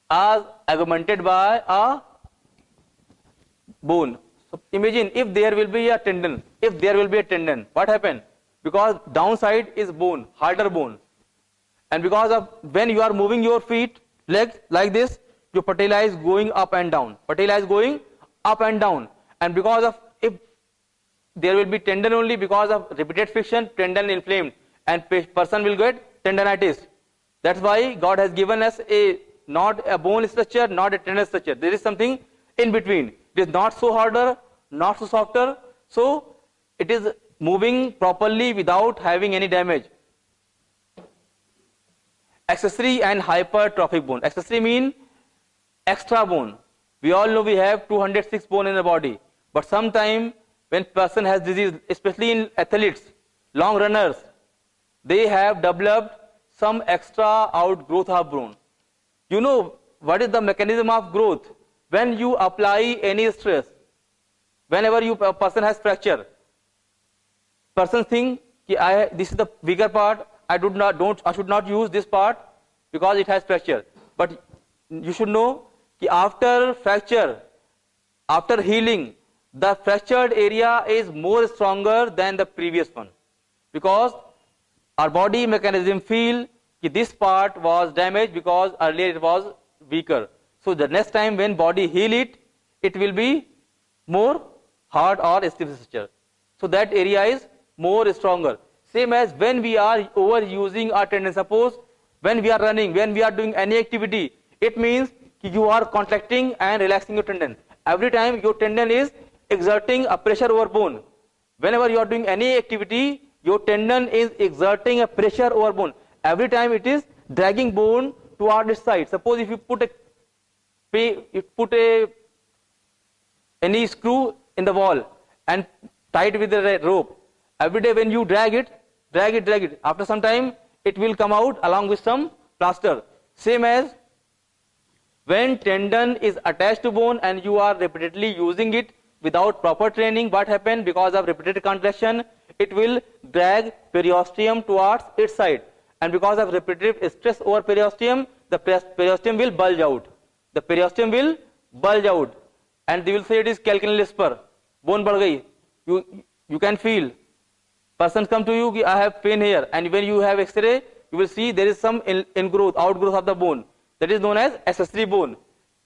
are augmented by a bone. So imagine if there will be a tendon, what happens? Because downside is bone, harder bone, and because of when you are moving your feet, legs like this, your patella is going up and down. Patella is going up and down, and because of, if there will be tendon only, because of repeated friction, tendon inflamed, and person will get tendonitis. That's why God has given us not a bone structure, not a tendon structure. There is something in between. It is not so harder, not so softer. So it is moving properly without having any damage. Accessory and hypertrophic bone. Accessory mean extra bone. We all know we have 206 bone in the body. But sometimes when person has disease, especially in athletes, long runners, they have developed some extra outgrowth of bone. You know what is the mechanism of growth? When you apply any stress, whenever a person has fracture, person think this is the weaker part, I should not use this part because it has fracture. But you should know that after fracture, after healing, the fractured area is more stronger than the previous one, because our body mechanism feel that this part was damaged because earlier it was weaker. So the next time when body heal it, it will be more hard or stiff structure. So that area is more stronger. Same as when we are overusing our tendon. Suppose when we are running, when we are doing any activity, it means you are contracting and relaxing your tendon. Every time your tendon is exerting a pressure over bone. Whenever you are doing any activity, your tendon is exerting a pressure over bone. Every time it is dragging bone toward its side. Suppose if you put any screw in the wall and tie it with a rope, every day when you drag it, after some time it will come out along with some plaster. Same as when tendon is attached to bone and you are repeatedly using it without proper training, what happens? Because of repeated contraction, it will drag periosteum towards its side, and because of repetitive stress over periosteum, the periosteum will bulge out. The periosteum will bulge out, and they will say it is calcaneal spur, bone बढ़ गई. You can feel. Persons come to you, I have pain here, and when you have X-ray, you will see there is some ingrowth, outgrowth of the bone. That is known as accessory bone.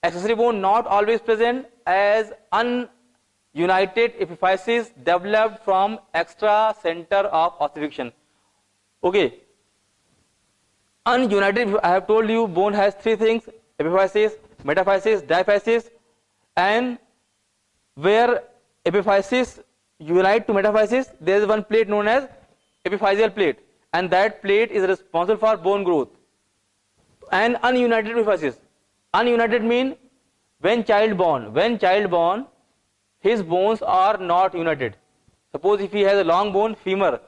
Accessory bone not always present as ununited epiphysis developed from extra center of ossification. Okay. Ununited, I have told you, bone has three things: epiphysis, metaphysis, diaphysis. And where epiphysis unite to metaphysis, there is one plate known as epiphyseal plate, and that plate is responsible for bone growth. And ununited epiphysis. Ununited mean when child born, his bones are not united. Suppose if he has a long bone, femur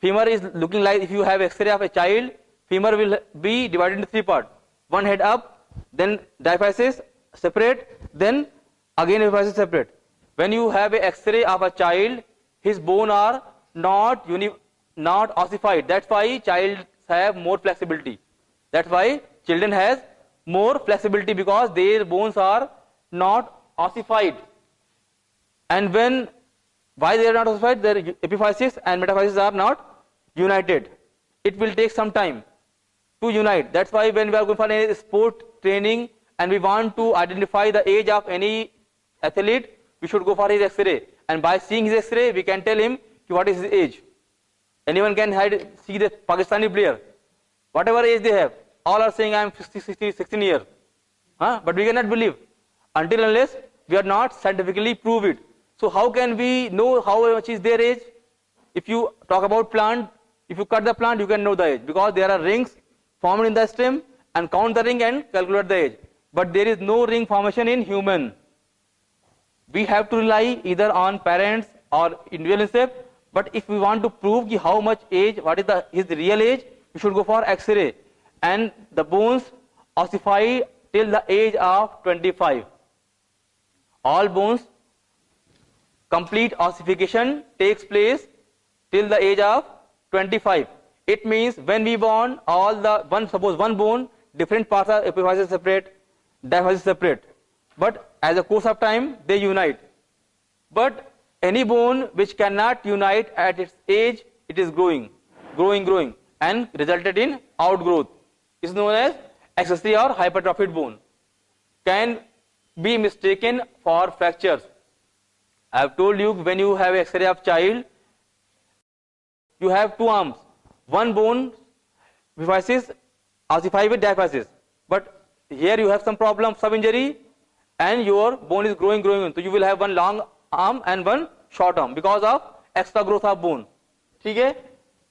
is looking like, if you have X-ray of a child, femur will be divided into three parts. One head up, then diaphysis separate, then again diaphysis separate. When you have a X-ray of a child, his bone are not ossified. That's why child have more flexibility. That's why children has more flexibility, because their bones are not ossified. And why they are not ossified? Their epiphysis and metaphysis are not united. It will take some time to unite. That's why when we are going for a sport training and we want to identify the age of any athlete, we should go for his X-ray. And by seeing his X-ray, we can tell him what is his age. Anyone can see the Pakistani player, whatever age they have, all are saying I am 16 years. But we cannot believe until unless we are not scientifically prove it. So how can we know how much is their age? If you talk about plant, if you cut the plant, you can know the age, because there are rings formed in the stem, and count the ring and calculate the age. But there is no ring formation in human. We have to rely either on parents or individual himself. But if we want to prove how much age, what is his real age, we should go for X-ray. And the bones ossify till the age of 25. All bones, complete ossification takes place till the age of 25. It means when we born, suppose one bone, different parts of epiphysis separate, diaphysis separate. But as a course of time, they unite. But any bone which cannot unite at its age, it is growing, and resulted in outgrowth. Is known as excessive or hypertrophied bone. Can be mistaken for fractures. I have told you, when you have X-ray of child, you have two arms. One bone epiphysis ossified with diaphysis. But here you have some problem, some injury, and your bone is growing. So you will have one long arm and one short arm because of extra growth of bone. Okay?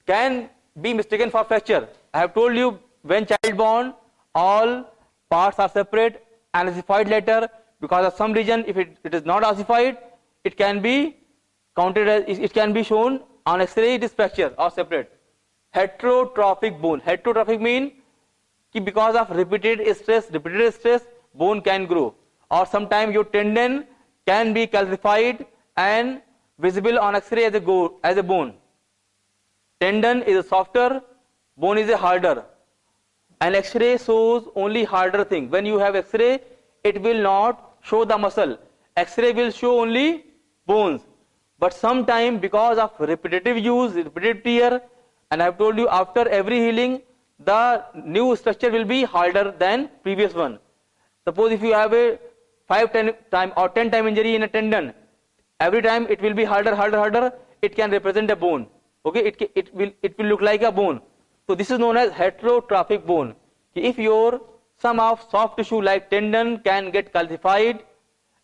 Can be mistaken for fracture. I have told you, when child born, all parts are separate and ossified later. Because of some reason, if it is not ossified, it can be counted as, it can be shown on X-ray, it is fracture or separate. Heterotrophic bone. Heterotrophic mean because of repeated stress, bone can grow. Or sometimes your tendon can be calcified and visible on X-ray as a bone. Tendon is a softer, bone is a harder. And X-ray shows only harder thing. When you have X-ray, it will not show the muscle. X-ray will show only bones. But sometimes because of repetitive use, repetitive tear, and I have told you, after every healing, the new structure will be harder than previous one. Suppose if you have a 10 time injury in a tendon, every time it will be harder, it can represent a bone. Okay, it will look like a bone. So this is known as heterotrophic bone. If some of soft tissue like tendon can get calcified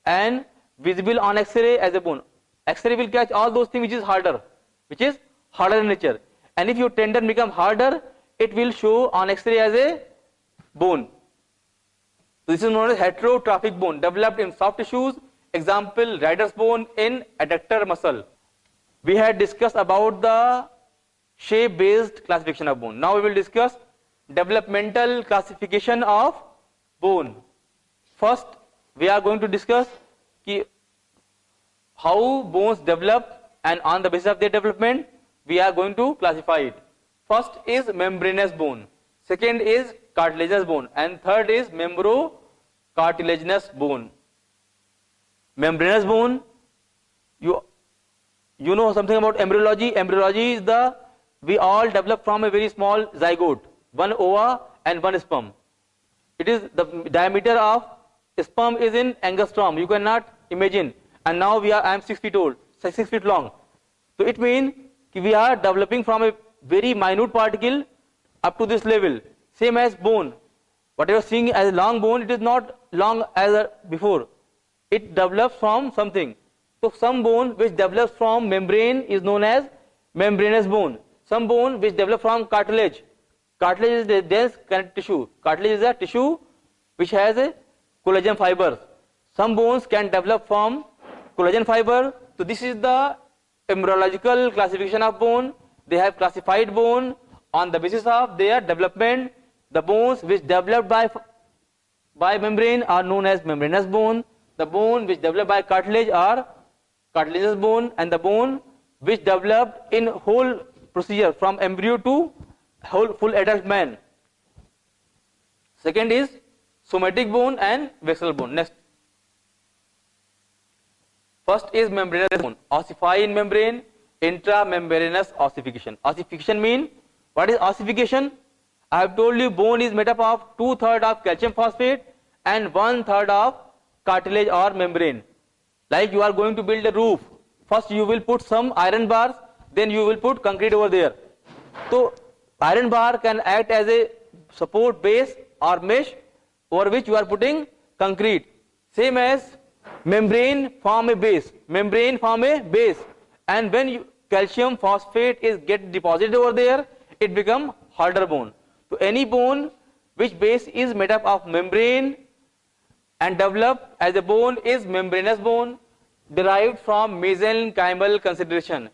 and visible on X-ray as a bone. X-ray will catch all those things which is harder in nature. And if your tendon become harder, it will show on X-ray as a bone. So this is known as heterotrophic bone, developed in soft tissues. Example, rider's bone in adductor muscle. We had discussed about the shape-based classification of bone. Now we will discuss developmental classification of bone. First, we are going to discuss how bones develop, and on the basis of their development, we are going to classify it. First is membranous bone. Second is cartilaginous bone. And third is membrocartilaginous bone. Membranous bone, you know something about embryology. Embryology is we all develop from a very small zygote, one ova and one sperm. It is the diameter of sperm is in angstrom. You cannot imagine. And now I am 6 feet old, 6 feet long. So it means we are developing from a very minute particle up to this level. Same as bone. What you are seeing as a long bone, it is not long as before. It develops from something. So some bone which develops from membrane is known as membranous bone. Some bone which develop from cartilage. Cartilage is a dense connective tissue. Cartilage is a tissue which has a collagen fibers. Some bones can develop from collagen fiber. So this is the embryological classification of bone. They have classified bone on the basis of their development. The bones which developed by membrane are known as membranous bone. The bone which developed by cartilage are cartilaginous bone, and the bone which developed in whole procedure from embryo to whole full adult man. Second is somatic bone and vessel bone. Next. First is membranous bone. Ossifying membrane, intramembranous ossification. Ossification mean, what is ossification? I have told you bone is made up of 2/3 of calcium phosphate and 1/3 of cartilage or membrane. Like you are going to build a roof. First you will put some iron bars, then you will put concrete over there. So iron bar can act as a support base or mesh over which you are putting concrete. Same as membrane form a base. Membrane form a base, and when calcium phosphate is get deposited over there, it become harder bone. So any bone which base is made up of membrane and developed as a bone is membranous bone, derived from mesenchymal consideration.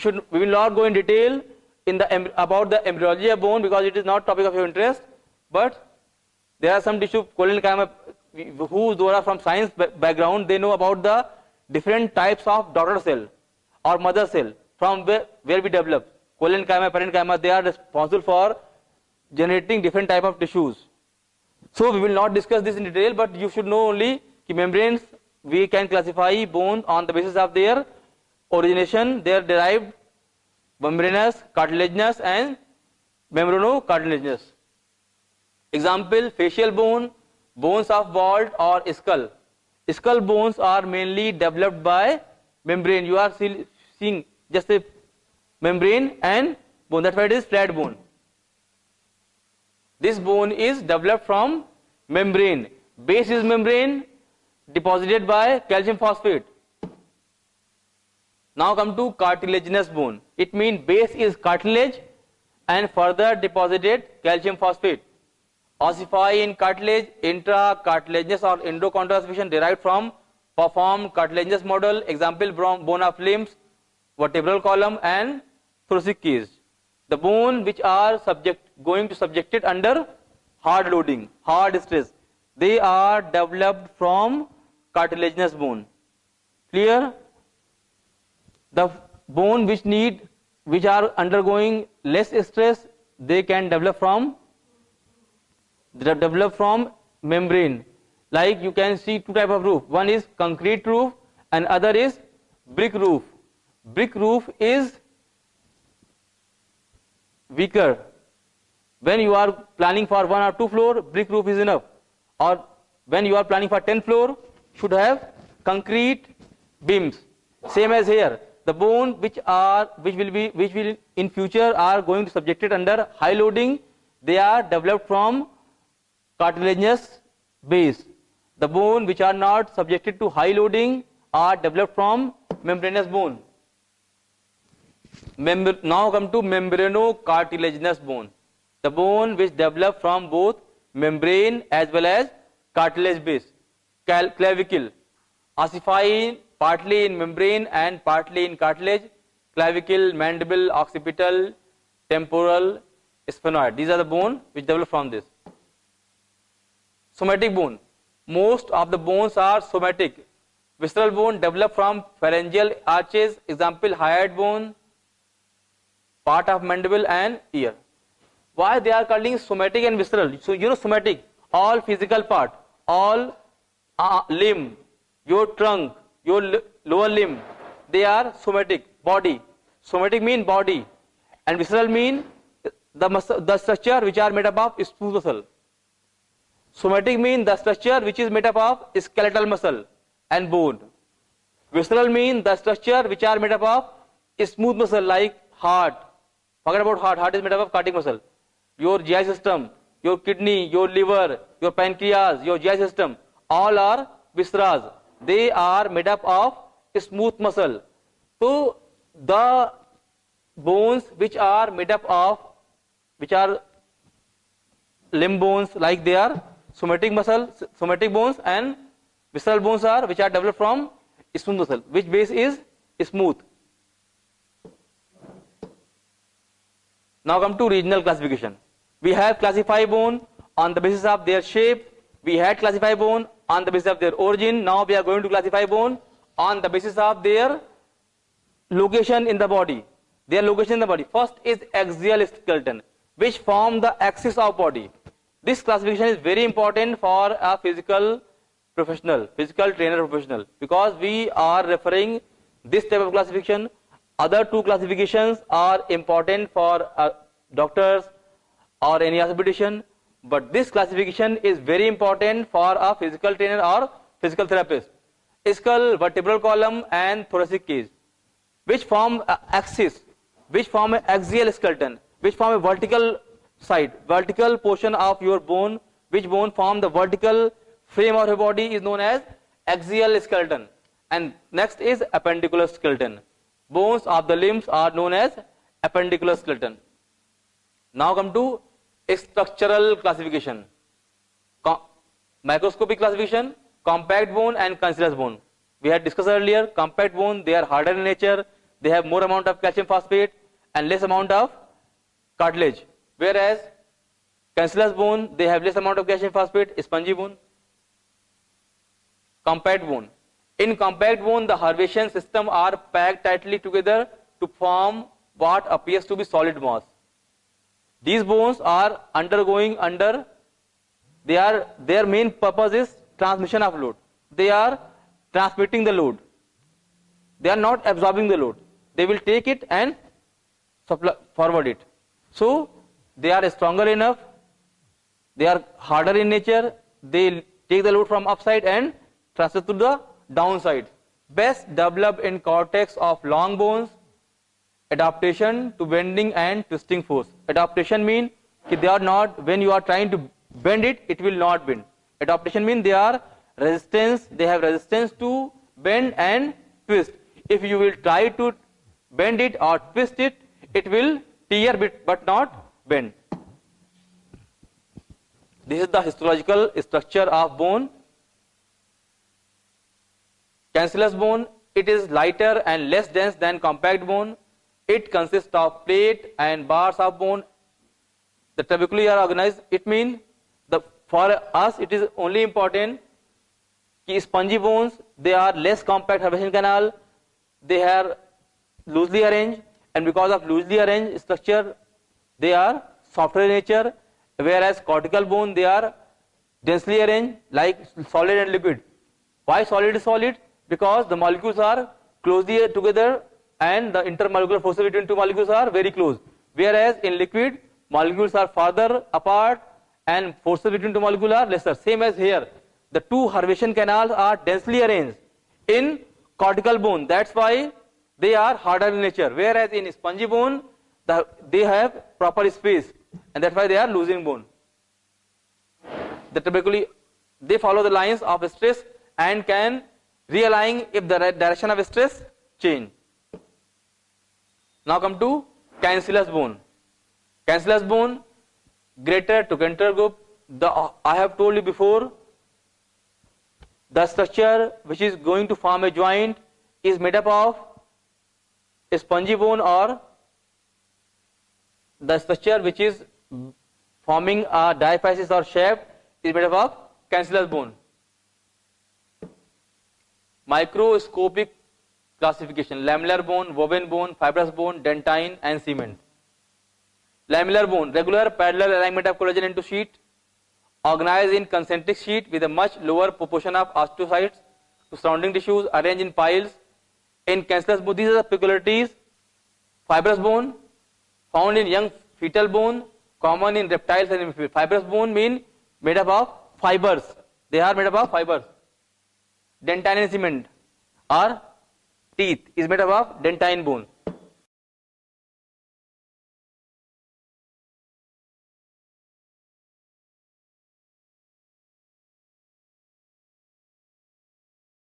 We will not go in detail in the about the embryology of bone because it is not topic of your interest, but there are some tissue cholenchyma who those are from science background, they know about the different types of daughter cell or mother cell from where we develop. Cholenchyma, parenchyma, they are responsible for generating different type of tissues. So we will not discuss this in detail, but you should know only that membranes, we can classify bone on the basis of their origination. They are derived membranous, cartilaginous and membranocartilaginous. Example, facial bone, bones of bald or skull. Skull bones are mainly developed by membrane. You are seeing just a membrane and bone, that's why it is flat bone. This bone is developed from membrane. Base is membrane deposited by calcium phosphate. Now come to cartilaginous bone. It means base is cartilage and further deposited calcium phosphate. Ossify in cartilage, intracartilaginous or endochondral ossification derived from performed cartilaginous model. Example, bone of limbs, vertebral column and thoracic cage. The bone which are going to subjected under hard loading, hard stress, they are developed from cartilaginous bone. Clear? The bone which are undergoing less stress, they can develop from membrane. Like you can see two type of roof. One is concrete roof and other is brick roof. Brick roof is weaker. When you are planning for 1 or 2 floor, brick roof is enough. Or when you are planning for 10 floor, should have concrete beams. Same as here. The bone which will in future are going to subjected under high loading, they are developed from cartilaginous base. The bone which are not subjected to high loading are developed from membranous bone. Now come to membranocartilaginous bone. The bone which develop from both membrane as well as cartilage base. Clavicle, ossifying partly in membrane and partly in cartilage. Clavicle, mandible, occipital, temporal, sphenoid. These are the bone which develop from this. Somatic bone. Most of the bones are somatic. Visceral bone develop from pharyngeal arches. Example, hyoid bone, part of mandible and ear. Why they are calling somatic and visceral? So you know somatic, all physical part, all limb, your trunk, your lower limb, they are somatic, body. Somatic mean body, and visceral mean the structure which are made up of smooth muscle. Somatic mean the structure which is made up of skeletal muscle and bone. Visceral mean the structure which are made up of smooth muscle like heart. Forget about heart. Heart is made up of cardiac muscle. Your GI system, your kidney, your liver, your pancreas, your GI system, all are viscera. They are made up of smooth muscle. So the bones which are made up of, which are limb bones, like they are somatic muscle, somatic bones, and visceral bones are which are developed from smooth muscle. Which base is smooth? Now come to regional classification. We have classified bone on the basis of their shape. We had classified bone on the basis of their origin. Now we are going to classify bone on the basis of their location in the body. Their location in the body. First is axial skeleton, which form the axis of body. This classification is very important for a physical professional, physical trainer professional, because we are referring this type of classification. Other two classifications are important for doctors or any orthopedician, but this classification is very important for a physical trainer or physical therapist. Skull, vertebral column and thoracic cage, which form axis, which form an axial skeleton, which form a vertical side, vertical portion of your bone, which bone form the vertical frame of your body is known as axial skeleton. And next is appendicular skeleton. Bones of the limbs are known as appendicular skeleton. Now come to structural classification. Microscopic classification, compact bone and cancellous bone. We had discussed earlier, compact bone, they are harder in nature, they have more amount of calcium phosphate and less amount of cartilage. Whereas cancellous bone, they have less amount of calcium phosphate, spongy bone. Compact bone. In compact bone, the hervation system are packed tightly together to form what appears to be solid mass. These bones are undergoing their main purpose is transmission of load. They are transmitting the load. They are not absorbing the load. They will take it and forward it. So they are stronger enough. They are harder in nature. They take the load from upside and transfer to the downside. Best developed in cortex of long bones. Adaptation to bending and twisting force. Adaptation means they are not, when you are trying to bend it, it will not bend. Adaptation means they have resistance to bend and twist. If you will try to bend it or twist it, it will tear but not bend. This is the histological structure of bone. Cancellous bone, it is lighter and less dense than compact bone. It consists of plate and bars of bone. The trabeculae are organized. It means for us it is only important that spongy bones, they are less compact hervation canal, they are loosely arranged, and because of loosely arranged structure, they are softer in nature, whereas cortical bone, they are densely arranged like solid and liquid. Why solid is solid? Because the molecules are closely together and the intermolecular forces between two molecules are very close. Whereas in liquid, molecules are farther apart and forces between two molecules are lesser. Same as here, the two hervation canals are densely arranged in cortical bone. That's why they are harder in nature. Whereas in spongy bone, they have proper space, and that's why they are losing bone. The trabeculae, they follow the lines of stress and can realign if the direction of stress change. Now come to cancellous bone. Cancellous bone, greater trochanter group. I have told you before, the structure which is going to form a joint is made up of a spongy bone, or the structure which is forming a diaphysis or shaft is made up of cancellous bone. Microscopic classification: lamellar bone, woven bone, fibrous bone, dentine and cement. Lamellar bone, regular parallel alignment of collagen into sheet, organized in concentric sheet with a much lower proportion of osteocytes to surrounding tissues, arranged in piles. In cancellous bone, these are the peculiarities. Fibrous bone, found in young fetal bone, common in reptiles and amphibians. Fibrous bone mean made up of fibers. They are made up of fibers. Dentine and cement, or teeth, is made up of dentine bone.